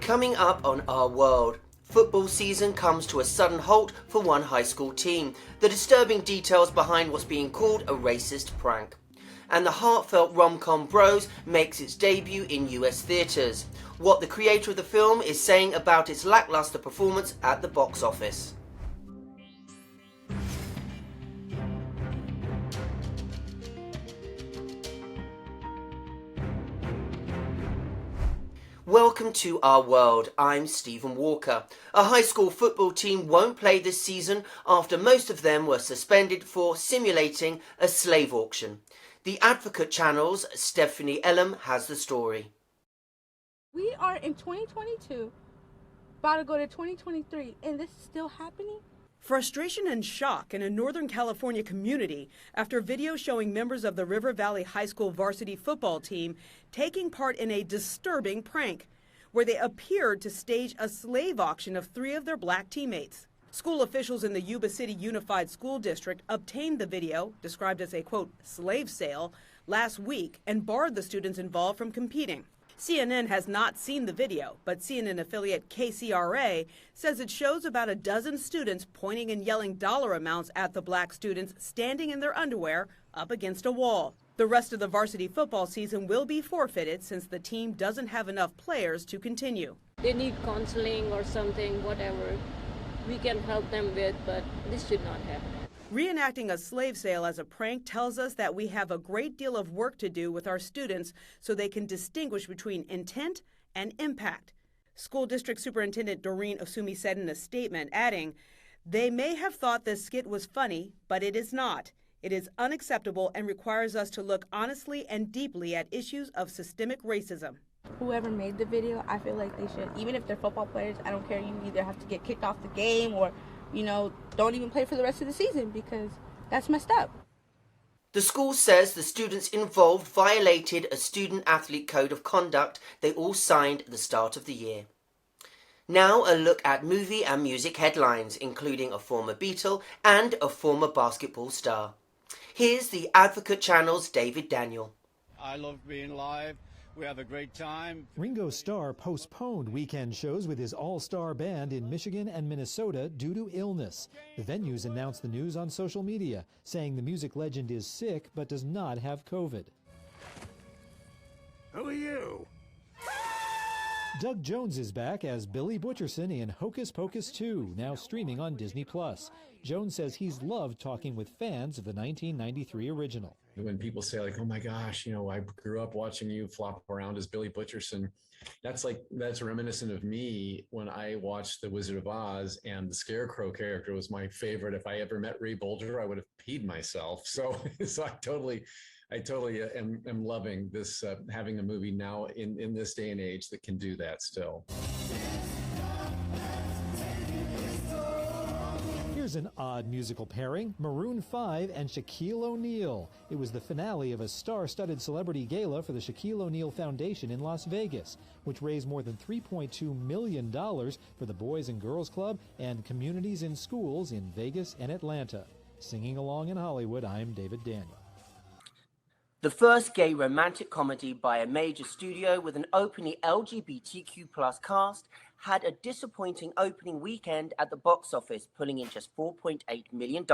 Coming up on Our World, football season comes to a sudden halt for one high school team, the disturbing details behind what's being called a racist prank. And the heartfelt rom-com Bros makes its debut in US theatres. What the creator of the film is saying about its lackluster performance at the box office. Welcome to Our World, I'm Stephen Walker. A high school football team won't play this season after most of them were suspended for simulating a slave auction. The Advocate Channel's Stephanie Elam has the story. We are in 2022, about to go to 2023, and this is still happening? Frustration and shock in a Northern California community after video showing members of the River Valley High School varsity football team taking part in a disturbing prank where they appeared to stage a slave auction of 3 of their black teammates. School officials in the Yuba City Unified School District obtained the video, described as a, quote, slave sale, last week and barred the students involved from competing. CNN has not seen the video, but CNN affiliate KCRA says it shows about a dozen students pointing and yelling dollar amounts at the black students standing in their underwear up against a wall. The rest of the varsity football season will be forfeited since the team doesn't have enough players to continue. They need counseling or something, whatever we can help them with, but this should not happen. Reenacting a slave sale as a prank tells us that we have a great deal of work to do with our students so they can distinguish between intent and impact. School District Superintendent Doreen Osumi said in a statement, adding, "They may have thought this skit was funny, but it is not. It is unacceptable and requires us to look honestly and deeply at issues of systemic racism." Whoever made the video, I feel like they should, even if they're football players, I don't care, you either have to get kicked off the game or don't even play for the rest of the season because that's messed up. The school says the students involved violated a student-athlete code of conduct they all signed at the start of the year. Now a look at movie and music headlines, including a former Beatle and a former basketball star. Here's the Advocate Channel's David Daniel. I love being live. We have a great time. Ringo Starr postponed weekend shows with his all-star band in Michigan and Minnesota due to illness. The venues announced the news on social media, saying the music legend is sick but does not have COVID. Who are you? Doug Jones is back as Billy Butcherson in Hocus Pocus 2, now streaming on Disney+. Jones says he's loved talking with fans of the 1993 original. When people say like, oh my gosh, I grew up watching you flop around as Billy Butcherson, that's reminiscent of me when I watched The Wizard of Oz, and the Scarecrow character was my favorite. If I ever met Ray Bolger, I would have peed myself. So I totally am loving this, having a movie now in this day and age that can do that still. Here's an odd musical pairing, Maroon 5 and Shaquille O'Neal. It was the finale of a star-studded celebrity gala for the Shaquille O'Neal Foundation in Las Vegas, which raised more than $3.2 million for the Boys and Girls Club and communities in schools in Vegas and Atlanta. Singing along in Hollywood, I'm David Daniel. The first gay romantic comedy by a major studio with an openly LGBTQ+ cast had a disappointing opening weekend at the box office, pulling in just $4.8 million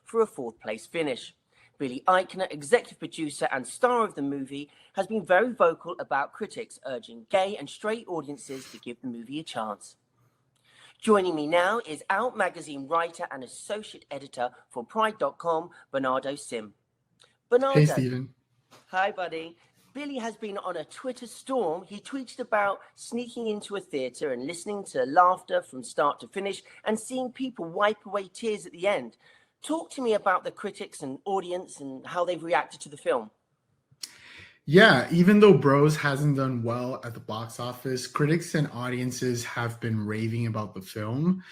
for a 4th place finish. Billy Eichner, executive producer and star of the movie, has been very vocal about critics urging gay and straight audiences to give the movie a chance. Joining me now is Out Magazine writer and associate editor for Pride.com, Bernardo Sim. Bernardo. Hey, Stephen. Hi, buddy. Billy has been on a Twitter storm. He tweeted about sneaking into a theatre and listening to laughter from start to finish and seeing people wipe away tears at the end. Talk to me about the critics and audience and how they've reacted to the film. Yeah, even though Bros hasn't done well at the box office, critics and audiences have been raving about the film.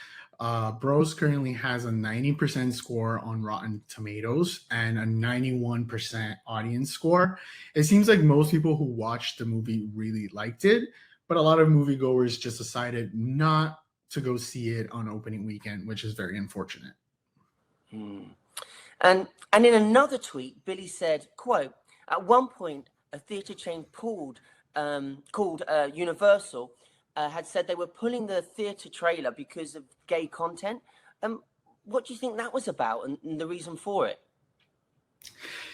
Bros currently has a 90% score on Rotten Tomatoes and a 91% audience score. It seems like most people who watched the movie really liked it, but a lot of moviegoers just decided not to go see it on opening weekend, which is very unfortunate. And in another tweet, Billy said, quote, "At one point, a theatre chain called Universal had said they were pulling the theatre trailer because of gay content. What do you think that was about and the reason for it?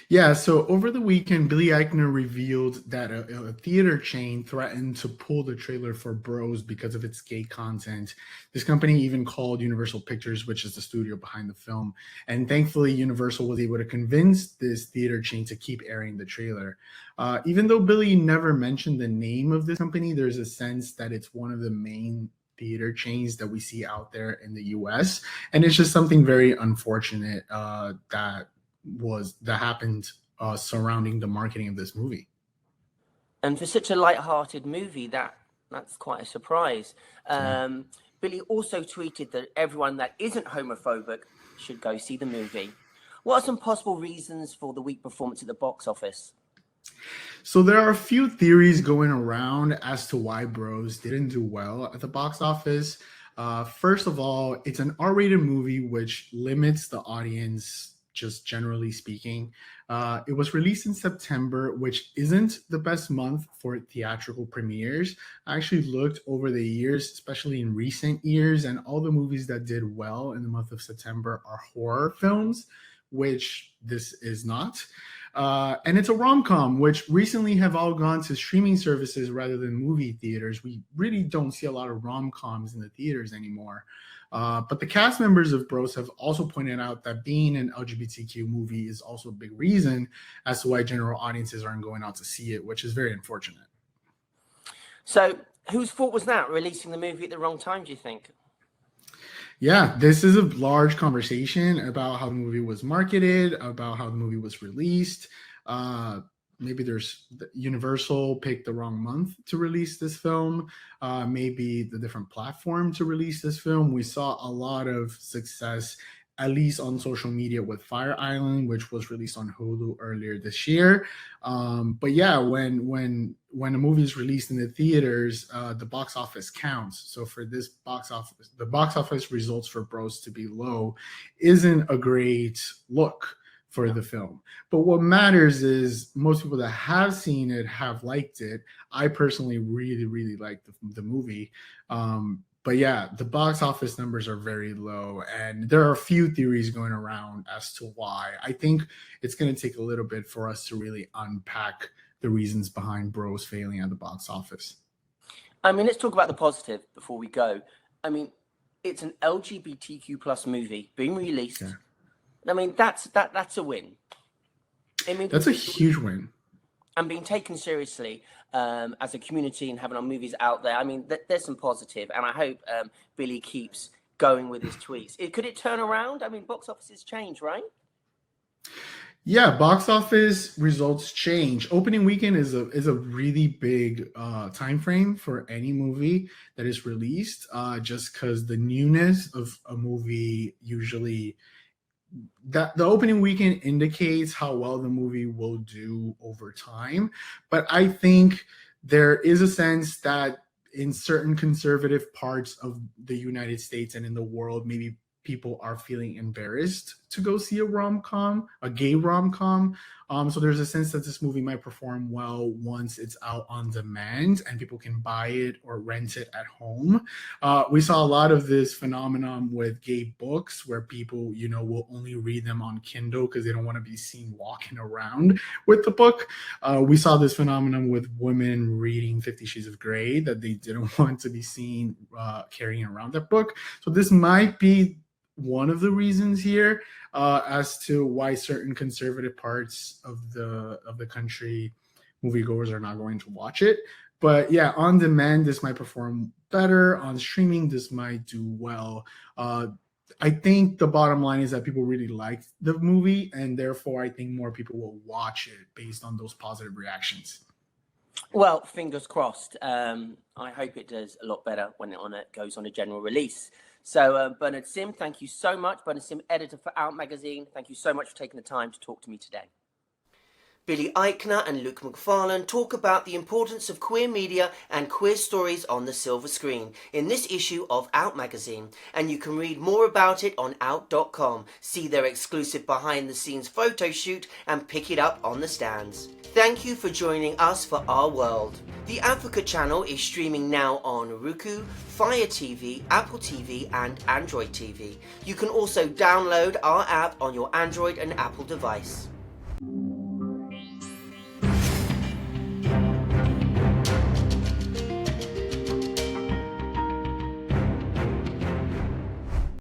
Yeah, so over the weekend, Billy Eichner revealed that a theater chain threatened to pull the trailer for Bros because of its gay content. This company even called Universal Pictures, which is the studio behind the film. And thankfully, Universal was able to convince this theater chain to keep airing the trailer. Even though Billy never mentioned the name of this company, there's a sense that it's one of the main theater chains that we see out there in the US. And it's just something very unfortunate that happened surrounding the marketing of this movie. And for such a light-hearted movie, that's quite a surprise. Billy also tweeted that everyone that isn't homophobic should go see the movie. What are some possible reasons for the weak performance at the box office? So there are a few theories going around as to why Bros didn't do well at the box office. First of all, it's an R-rated movie, which limits the audience, just generally speaking. It was released in September, which isn't the best month for theatrical premieres. I actually looked over the years, especially in recent years, and all the movies that did well in the month of September are horror films, which this is not. And it's a rom-com, which recently have all gone to streaming services rather than movie theaters. We really don't see a lot of rom-coms in the theaters anymore. But the cast members of Bros have also pointed out that being an LGBTQ movie is also a big reason as to why general audiences aren't going out to see it, which is very unfortunate. So whose fault was that, releasing the movie at the wrong time, do you think? Yeah, this is a large conversation about how the movie was marketed, about how the movie was released. Maybe there's Universal picked the wrong month to release this film. Maybe the different platform to release this film. We saw a lot of success, at least on social media, with Fire Island, which was released on Hulu earlier this year. But yeah, when a movie is released in the theaters, the box office counts. So for this box office, the box office results for Bros to be low isn't a great look for the film. But what matters is most people that have seen it have liked it. I personally really, really liked the movie. But yeah, the box office numbers are very low, and there are a few theories going around as to why. I think it's going to take a little bit for us to really unpack the reasons behind Bros failing at the box office. I mean, let's talk about the positive before we go. I mean, it's an LGBTQ plus movie being released. Okay. I mean, that's a win. I mean, that's a huge win. And being taken seriously as a community and having our movies out there. I mean, there's some positive, and I hope Billy keeps going with his tweets. Could it turn around? I mean, box offices change, right? Yeah, box office results change. Opening weekend is a really big time frame for any movie that is released, just because the newness of a movie usually. That the opening weekend indicates how well the movie will do over time. But I think there is a sense that in certain conservative parts of the United States and in the world, maybe people are feeling embarrassed to go see a rom-com, a gay rom-com. So there's a sense that this movie might perform well once it's out on demand and people can buy it or rent it at home. We saw a lot of this phenomenon with gay books where people, will only read them on Kindle because they don't want to be seen walking around with the book. We saw this phenomenon with women reading 50 Shades of Grey, that they didn't want to be seen carrying around that book. So this might be one of the reasons here as to why certain conservative parts of the country moviegoers are not going to watch it. But yeah, on demand, this might perform better. On streaming, this might do well. I think the bottom line is that people really liked the movie, and therefore I think more people will watch it based on those positive reactions. Well, fingers crossed. I hope it does a lot better when it goes on a general release. So, Bernard Sim, thank you so much. Bernard Sim, editor for Out Magazine. Thank you so much for taking the time to talk to me today. Billy Eichner and Luke McFarlane talk about the importance of queer media and queer stories on the silver screen in this issue of Out magazine, and you can read more about it on out.com, see their exclusive behind-the-scenes photo shoot, and pick it up on the stands. Thank you for joining us for Our World. The Advocate channel is streaming now on Roku, Fire TV, Apple TV, and Android TV. You can also download our app on your Android and Apple device.